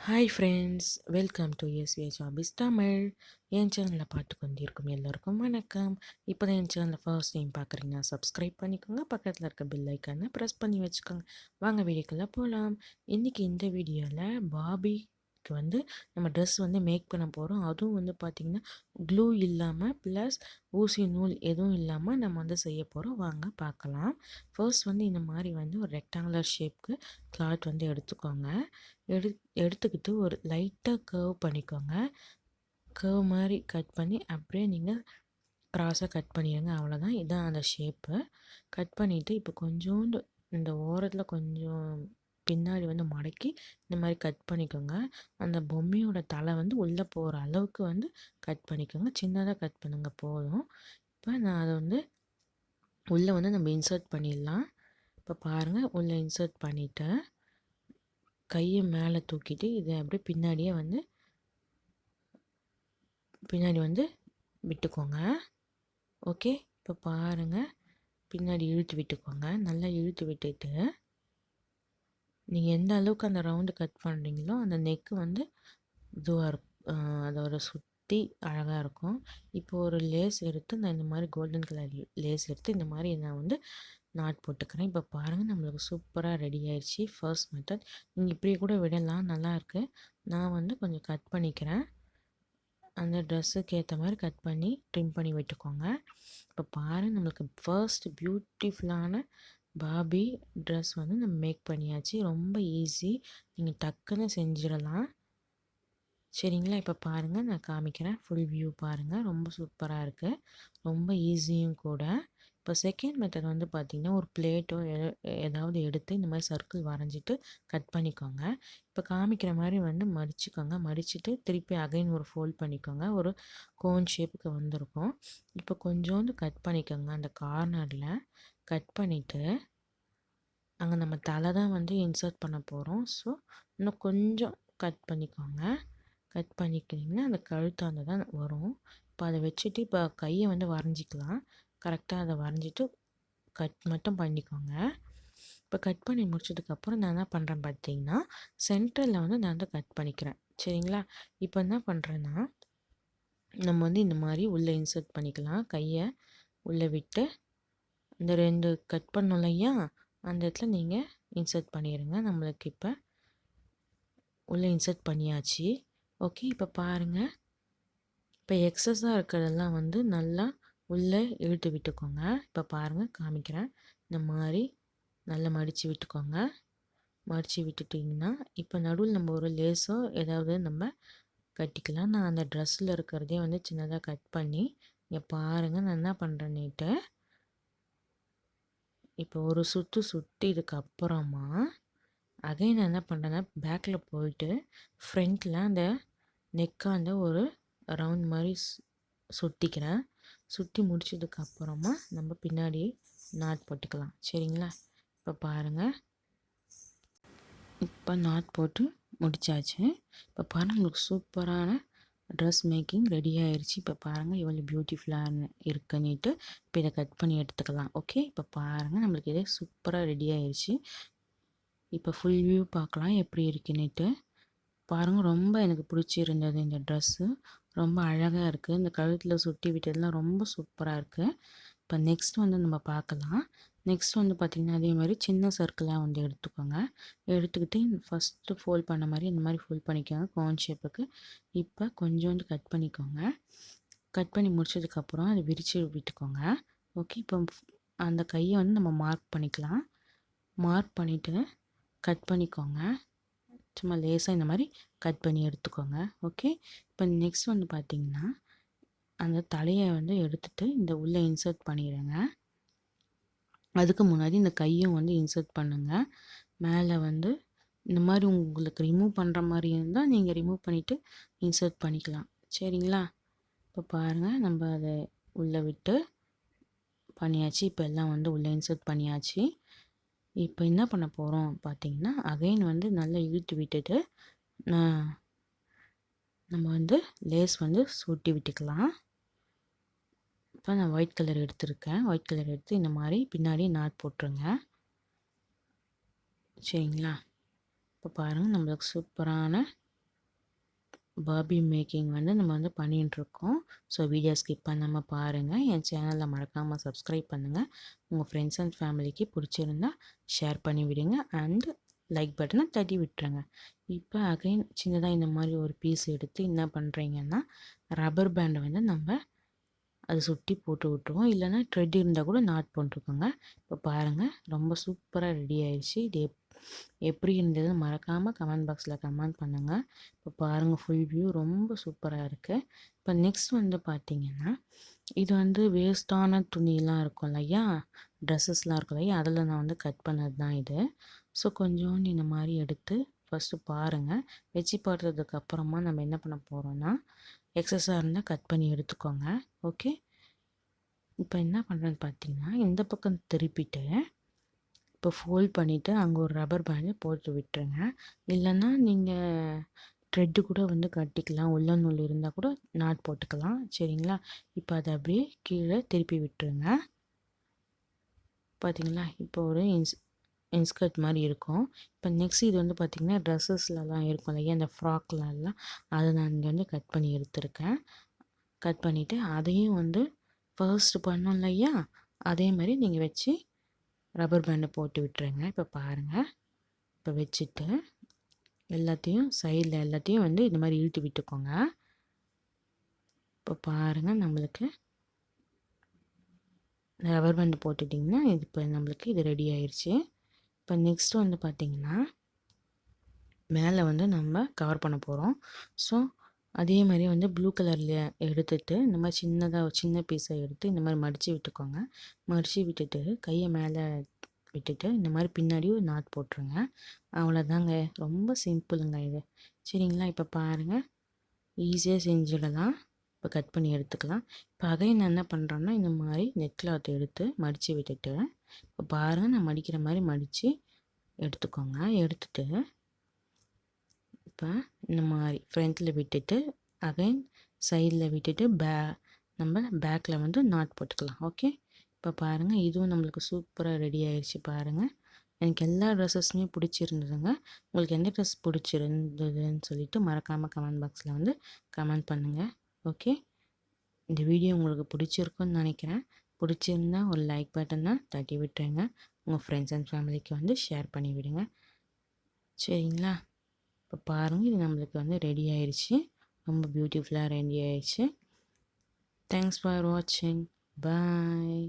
Hi friends, welcome to hobbies Tamil. என் சேனலில் பார்த்து கொண்டிருக்கும் எல்லோருக்கும் வணக்கம். இப்போ தான் என் சேனலில் ஃபர்ஸ்ட் டைம் பார்க்குறீங்கன்னா சப்ஸ்கிரைப் பண்ணிக்கோங்க. பக்கத்தில் இருக்க பெல் ஐக்கானை ப்ரெஸ் பண்ணி வச்சுக்கோங்க. வாங்க வீடியோக்குள்ளே போகலாம். இன்றைக்கி இந்த வீடியோவில் பார்பிக்கு நம்ம ட்ரெஸ் மேக் பண்ண போகிறோம். அதுவும் பார்த்திங்கன்னா க்ளூ இல்லாமல் ப்ளஸ் ஊசி நூல் எதுவும் இல்லாமல் நம்ம செய்ய போகிறோம். வாங்க பார்க்கலாம். ஃபர்ஸ்ட் இந்த மாதிரி ஒரு ரெக்டாங்குலர் ஷேப்க்கு கிளாத் எடுத்துக்கோங்க. எடுத்துக்கிட்டு ஒரு லைட்டாக கர்வ் பண்ணிக்கோங்க. கர்வ் மாதிரி கட் பண்ணி அப்படியே நீங்கள் க்ராஸாக கட் பண்ணிடுங்க. அவ்வளோதான், இதுதான் அந்த ஷேப்பு. கட் பண்ணிவிட்டு இப்போ கொஞ்சோண்டு இந்த ஓரத்தில் கொஞ்சம் பின்னாடி மடக்கி இந்த மாதிரி கட் பண்ணிக்கோங்க. அந்த பொம்மையோட தலை உள்ளே போகிற அளவுக்கு கட் பண்ணிக்கோங்க. சின்னதாக கட் பண்ணுங்க போதும். இப்போ நான் அதை உள்ளே நம்ம இன்சர்ட் பண்ணிடலாம். இப்போ பாருங்கள், உள்ளே இன்சர்ட் பண்ணிவிட்டேன். கையை மேலே தூக்கிட்டு இதை அப்படியே பின்னாடி விட்டுக்கோங்க. ஓகே, இப்போ பாருங்கள், பின்னாடி இழுத்து விட்டுக்கோங்க. நல்லா இழுத்து விட்டுட்டு நீங்கள் எந்த அளவுக்கு அந்த ரவுண்டு கட் பண்ணுறீங்களோ அந்த நெக்கு இதுவாக இருக்கும், அதோட சுற்றி அழகாக இருக்கும். இப்போ ஒரு லேஸ் எடுத்து நான் இந்த மாதிரி கோல்டன் கலர் லேஸ் எடுத்து இந்த மாதிரி நான் நாட் போட்டுக்கிறேன். இப்போ பாருங்கள், நம்மளுக்கு சூப்பராக ரெடி ஆயிடுச்சு. ஃபர்ஸ்ட் மெத்தட் நீங்கள் இப்படியே கூட விடலாம், நல்லாயிருக்கு. நான் கொஞ்சம் கட் பண்ணிக்கிறேன். அந்த ட்ரெஸ்ஸுக்கு ஏற்ற மாதிரி கட் பண்ணி ட்ரிம் பண்ணி விட்டுக்கோங்க. இப்போ பாருங்கள், நம்மளுக்கு ஃபர்ஸ்ட் பியூட்டிஃபுல்லான பார்பி ட்ரெஸ் நம்ம மேக் பண்ணியாச்சு. ரொம்ப ஈஸி, நீங்கள் டக்குன்னு செஞ்சிடலாம். சரிங்களா? இப்போ பாருங்கள், நான் காமிக்கிறேன். ஃபுல் வியூ பாருங்கள், ரொம்ப சூப்பராக இருக்குது, ரொம்ப ஈஸியும் கூட. இப்போ செகண்ட் மெத்தட் பார்த்திங்கன்னா ஒரு பிளேட்டோ ஏதாவது எடுத்து இந்த மாதிரி சர்க்கிள் வரைஞ்சிட்டு கட் பண்ணிக்கோங்க. இப்போ காமிக்கிற மாதிரி மடிச்சுக்கோங்க. மடிச்சுட்டு திருப்பி அகைன் ஒரு ஃபோல்ட் பண்ணிக்கோங்க. ஒரு கோன் ஷேப்புக்கு வந்திருக்கும். இப்போ கொஞ்சோண்டு கட் பண்ணிக்கோங்க. அந்த கார்னரில் கட் பண்ணிவிட்டு அங்கே நம்ம தலை தான் இன்சர்ட் பண்ண போகிறோம். ஸோ இன்னும் கொஞ்சம் கட் பண்ணிக்கோங்க. கட் பண்ணிக்கிட்டிங்கன்னா அந்த கழுத்தாண்ட தான் வரும். இப்போ அதை வச்சுட்டு இப்போ கையை வரைஞ்சிக்கலாம். கரெக்டாக அதை வரைஞ்சிட்டு கட் மட்டும் பண்ணிக்கோங்க. இப்போ கட் பண்ணி முடிச்சதுக்கப்புறம் நான் என்ன பண்ணுறேன் பார்த்தீங்கன்னா, சென்டரில் நான் கட் பண்ணிக்கிறேன். சரிங்களா? இப்போ என்ன பண்ணுறேன்னா, நம்ம இந்த மாதிரி உள்ளே இன்சர்ட் பண்ணிக்கலாம். கையை உள்ளே விட்டு இந்த 2 கட் பண்ணோம் இல்லையா, அந்த இடத்துல நீங்கள் இன்சர்ட் பண்ணிடுங்க. நம்மளுக்கு இப்போ உள்ளே இன்சர்ட் பண்ணியாச்சு. ஓகே, இப்போ பாருங்கள், இப்போ எக்ஸஸாக இருக்கிறதெல்லாம் நல்லா உள்ளே இழுத்து விட்டுக்கோங்க. இப்போ பாருங்கள், காமிக்கிறேன். இந்த மாதிரி நல்லா மடித்து விட்டுக்கோங்க. மடித்து விட்டுட்டிங்கன்னா இப்போ நடுவில் நம்ம ஒரு லேஸோ ஏதாவது நம்ம கட்டிக்கலாம். நான் அந்த ட்ரெஸ்ஸில் இருக்கிறதே சின்னதாக கட் பண்ணி இங்கே பாருங்கள், நான் என்ன பண்ணுறேன்னுட்டு இப்போ ஒரு சுற்று சுட்டிதுக்கப்புறமா அகைன் நான் என்ன பண்ணுறேன்னா பேக்கில் போயிட்டு ஃப்ரண்ட்டில் அந்த நெக்காண்ட ஒரு ரவுண்ட் மாதிரி சுட்டிக்கிறேன். சுற்றி முடிச்சதுக்கப்புறமா நம்ம பின்னாடி நாட் போட்டுக்கலாம். சரிங்களா? இப்போ பாருங்கள், இப்போ நாட் போட்டு முடித்தாச்சு. இப்போ பாருங்கள், உங்களுக்கு சூப்பரான ட்ரெஸ் மேக்கிங் ரெடி ஆயிடுச்சு. இப்போ பாருங்கள் எவ்வளோ பியூட்டிஃபுல்லாக இருக்குன்னுட்டு. இப்போ இதை கட் பண்ணி எடுத்துக்கலாம். ஓகே, இப்போ பாருங்கள், நம்மளுக்கு இதே சூப்பராக ரெடி ஆயிடுச்சு. இப்போ ஃபுல் வியூ பார்க்கலாம் எப்படி இருக்குன்னுட்டு. பாருங்கள், ரொம்ப எனக்கு பிடிச்சிருந்தது இந்த ட்ரெஸ்ஸு. ரொம்ப அழகாக இருக்குது. இந்த கழுத்தில் சுட்டி விட்டதெல்லாம் ரொம்ப சூப்பராக இருக்குது. இப்போ நெக்ஸ்ட் நம்ம பார்க்கலாம். நெக்ஸ்ட் பார்த்திங்கன்னா அதே மாதிரி சின்ன சர்க்கிளாக எடுத்துக்கோங்க. எடுத்துக்கிட்டு ஃபஸ்ட்டு ஃபோல்ட் பண்ண மாதிரி இந்த மாதிரி ஃபோல்ட் பண்ணிக்கோங்க கோன் ஷேப்புக்கு. இப்போ கொஞ்சோண்டு கட் பண்ணிக்கோங்க. கட் பண்ணி முடிச்சதுக்கப்புறம் அதை விரித்து விட்டுக்கோங்க. ஓகே, இப்போ அந்த கையை நம்ம மார்க் பண்ணிக்கலாம். மார்க் பண்ணிவிட்டு கட் பண்ணிக்கோங்க. சும்மா லேசாக இந்த மாதிரி கட் பண்ணி எடுத்துக்கோங்க. ஓகே, இப்போ நெக்ஸ்ட் பார்த்திங்கன்னா அந்த தலையை எடுத்துகிட்டு இந்த உள்ளே இன்சர்ட் பண்ணிடுங்க. அதுக்கு முன்னாடி இந்த கையும் இன்சர்ட் பண்ணுங்கள். மேலே இந்த மாதிரி உங்களுக்கு ரிமூவ் பண்ணுற மாதிரி இருந்தால் நீங்கள் ரிமூவ் பண்ணிவிட்டு இன்சர்ட் பண்ணிக்கலாம். சரிங்களா? இப்போ பாருங்கள், நம்ம அதை உள்ளே விட்டு பண்ணியாச்சு. இப்போ எல்லாம் உள்ளே இன்சர்ட் பண்ணியாச்சு. இப்போ என்ன பண்ண போகிறோம் பார்த்திங்கன்னா அகைன் நல்லா இழுத்து விட்டுட்டு நம்ம லேஸ் சுட்டி விட்டுக்கலாம். இப்போ நான் ஒயிட் கலர் எடுத்துருக்கேன். ஒயிட் கலர் எடுத்து இந்த மாதிரி பின்னாடி நாட் போட்டுருங்க. சரிங்களா? இப்போ பாருங்கள், நம்மளுக்கு சூப்பரான பார்பி மேக்கிங் வந்து நம்ம வந்து பண்ணிகிட்ருக்கோம். ஸோ வீடியோ ஸ்கிப் பண்ணாமல் பாருங்கள். என் சேனலில் மறக்காமல் சப்ஸ்கிரைப் பண்ணுங்கள். உங்கள் ஃப்ரெண்ட்ஸ் அண்ட் ஃபேமிலிக்கு பிடிச்சிருந்தா ஷேர் பண்ணி விடுங்க. அண்டு லைக் பட்டனை தட்டி விட்டுருங்க. இப்போ அகைன் சின்னதாக இந்த மாதிரி ஒரு பீஸ் எடுத்து என்ன பண்ணுறீங்கன்னா, ரப்பர் பேண்டை வந்து நம்ம அதை சுற்றி போட்டு விட்டுருவோம். இல்லைன்னா த்ரெட் இருந்தால் கூட நாட் போட்டுருக்கோங்க. இப்போ பாருங்கள், ரொம்ப சூப்பராக ரெடி ஆயிடுச்சு. இது எப்படி இருந்தது மறக்காமல் கமெண்ட் பாக்ஸில் கமெண்ட் பண்ணுங்கள். இப்போ பாருங்கள், ஃபுல் வியூ ரொம்ப சூப்பராக இருக்குது. இப்போ நெக்ஸ்ட் வந்து பார்த்திங்கன்னா, இது வந்து வேஸ்ட்டான துணியெலாம் இருக்கும் இல்லையா, ட்ரெஸ்ஸஸ்லாம் இருக்கும் இல்லையா, அதில் நான் வந்து கட் பண்ணது தான் இது. ஸோ கொஞ்சோண்டு இந்த மாதிரி எடுத்து ஃபஸ்ட்டு பாருங்கள். வச்சு பார்த்ததுக்கு அப்புறமா நம்ம என்ன பண்ண போகிறோன்னா, எக்ஸஸாக இருந்தால் கட் பண்ணி எடுத்துக்கோங்க. ஓகே, இப்போ என்ன பண்ணுறேன்னு பார்த்தீங்கன்னா, இந்த பக்கம் திருப்பிட்டு இப்போ ஃபோல்ட் பண்ணிவிட்டு அங்கே ஒரு ரப்பர் பேண்டு போட்டு விட்டுருங்க. இல்லைன்னா நீங்கள் த்ரெட்டு கூட வந்து கட்டிக்கலாம். உள்ள நூல் இருந்தால் கூட நாட் போட்டுக்கலாம். சரிங்களா? இப்போ அதை அப்படியே கீழே திருப்பி விட்டுருங்க. பார்த்தீங்களா, இப்போ ஒரு இன்ஸ்கர்ட் மாதிரி இருக்கும். இப்போ நெக்ஸ்ட் இது வந்து பார்த்திங்கன்னா ட்ரெஸ்ஸஸ்லலாம் இருக்கும் இல்லையா, இந்த ஃப்ராக்லலாம், அதை நான் இங்கே வந்து கட் பண்ணி எடுத்திருக்கேன். கட் பண்ணிவிட்டு அதையும் வந்து ஃபர்ஸ்ட் பண்ணோம் இல்லையா, அதே மாதிரி நீங்கள் வச்சு ரப்பர் பேண்டை போட்டு விட்டுருங்க. இப்போ பாருங்கள், இப்போ வச்சுட்டு எல்லாத்தையும் சைடில் எல்லாத்தையும் வந்து இந்த மாதிரி இழுத்து விட்டுக்கோங்க. இப்போ பாருங்கள், நம்மளுக்கு ரப்பர் பேண்டு போட்டுட்டிங்கன்னா இது இப்போ நம்மளுக்கு இது ரெடி ஆயிடுச்சு. இப்போ நெக்ஸ்ட்டு வந்து பார்த்திங்கன்னா, மேலே வந்து நம்ம கவர் பண்ண போகிறோம். ஸோ அதே மாதிரி வந்து ப்ளூ கலரில் எடுத்துகிட்டு இந்த மாதிரி சின்னதாக ஒரு சின்ன பீஸை எடுத்து இந்த மாதிரி மடித்து விட்டுக்கோங்க. மடித்து விட்டுட்டு கையை மேலே விட்டுட்டு இந்த மாதிரி பின்னாடி ஒரு நாட் போட்டுருங்க. அவ்வளோதாங்க, ரொம்ப சிம்பிளுங்க இது. சரிங்களா? இப்போ பாருங்கள், ஈஸியாக செஞ்சிடலாம். இப்போ கட் பண்ணி எடுத்துக்கலாம். இப்போ அதையும் நான் என்ன பண்ணுறேன்னா, இந்த மாதிரி நெட் கிளாத் எடுத்து மடித்து விட்டுட்டு, இப்போ பாருங்கள், நான் மடிக்கிற மாதிரி மடித்து எடுத்துக்கோங்க. எடுத்துட்டு இப்போ இந்த மாதிரி ஃப்ரண்ட்டில் விட்டுட்டு அகைன் சைடில் விட்டுட்டு நம்ம பேக்கில் வந்து நாட் போட்டுக்கலாம். ஓகே, இப்போ பாருங்கள், இதுவும் நம்மளுக்கு சூப்பராக ரெடி ஆயிடுச்சு. பாருங்கள், எனக்கு எல்லா ட்ரெஸ்ஸஸுமே பிடிச்சிருந்ததுங்க. உங்களுக்கு எந்த ட்ரெஸ் பிடிச்சிருந்ததுன்னு சொல்லிவிட்டு மறக்காமல் கமெண்ட் பாக்ஸில் வந்து கமெண்ட் பண்ணுங்கள். ஓகே, இந்த வீடியோ உங்களுக்கு பிடிச்சிருக்குன்னு நினைக்கிறேன். பிடிச்சிருந்தா ஒரு லைக் பட்டனை தட்டி விட்டுருங்க. உங்கள் ஃப்ரெண்ட்ஸ் அண்ட் ஃபேமிலிக்கு வந்து ஷேர் பண்ணி விடுங்க. சரிங்களா? இப்போ பாருங்கள், இது நம்மளுக்கு வந்து ரெடி ஆயிடுச்சு. ரொம்ப பியூட்டிஃபுல்லாக ரெடி ஆயிடுச்சு. தேங்க்ஸ் ஃபார் வாட்சிங். பாய்.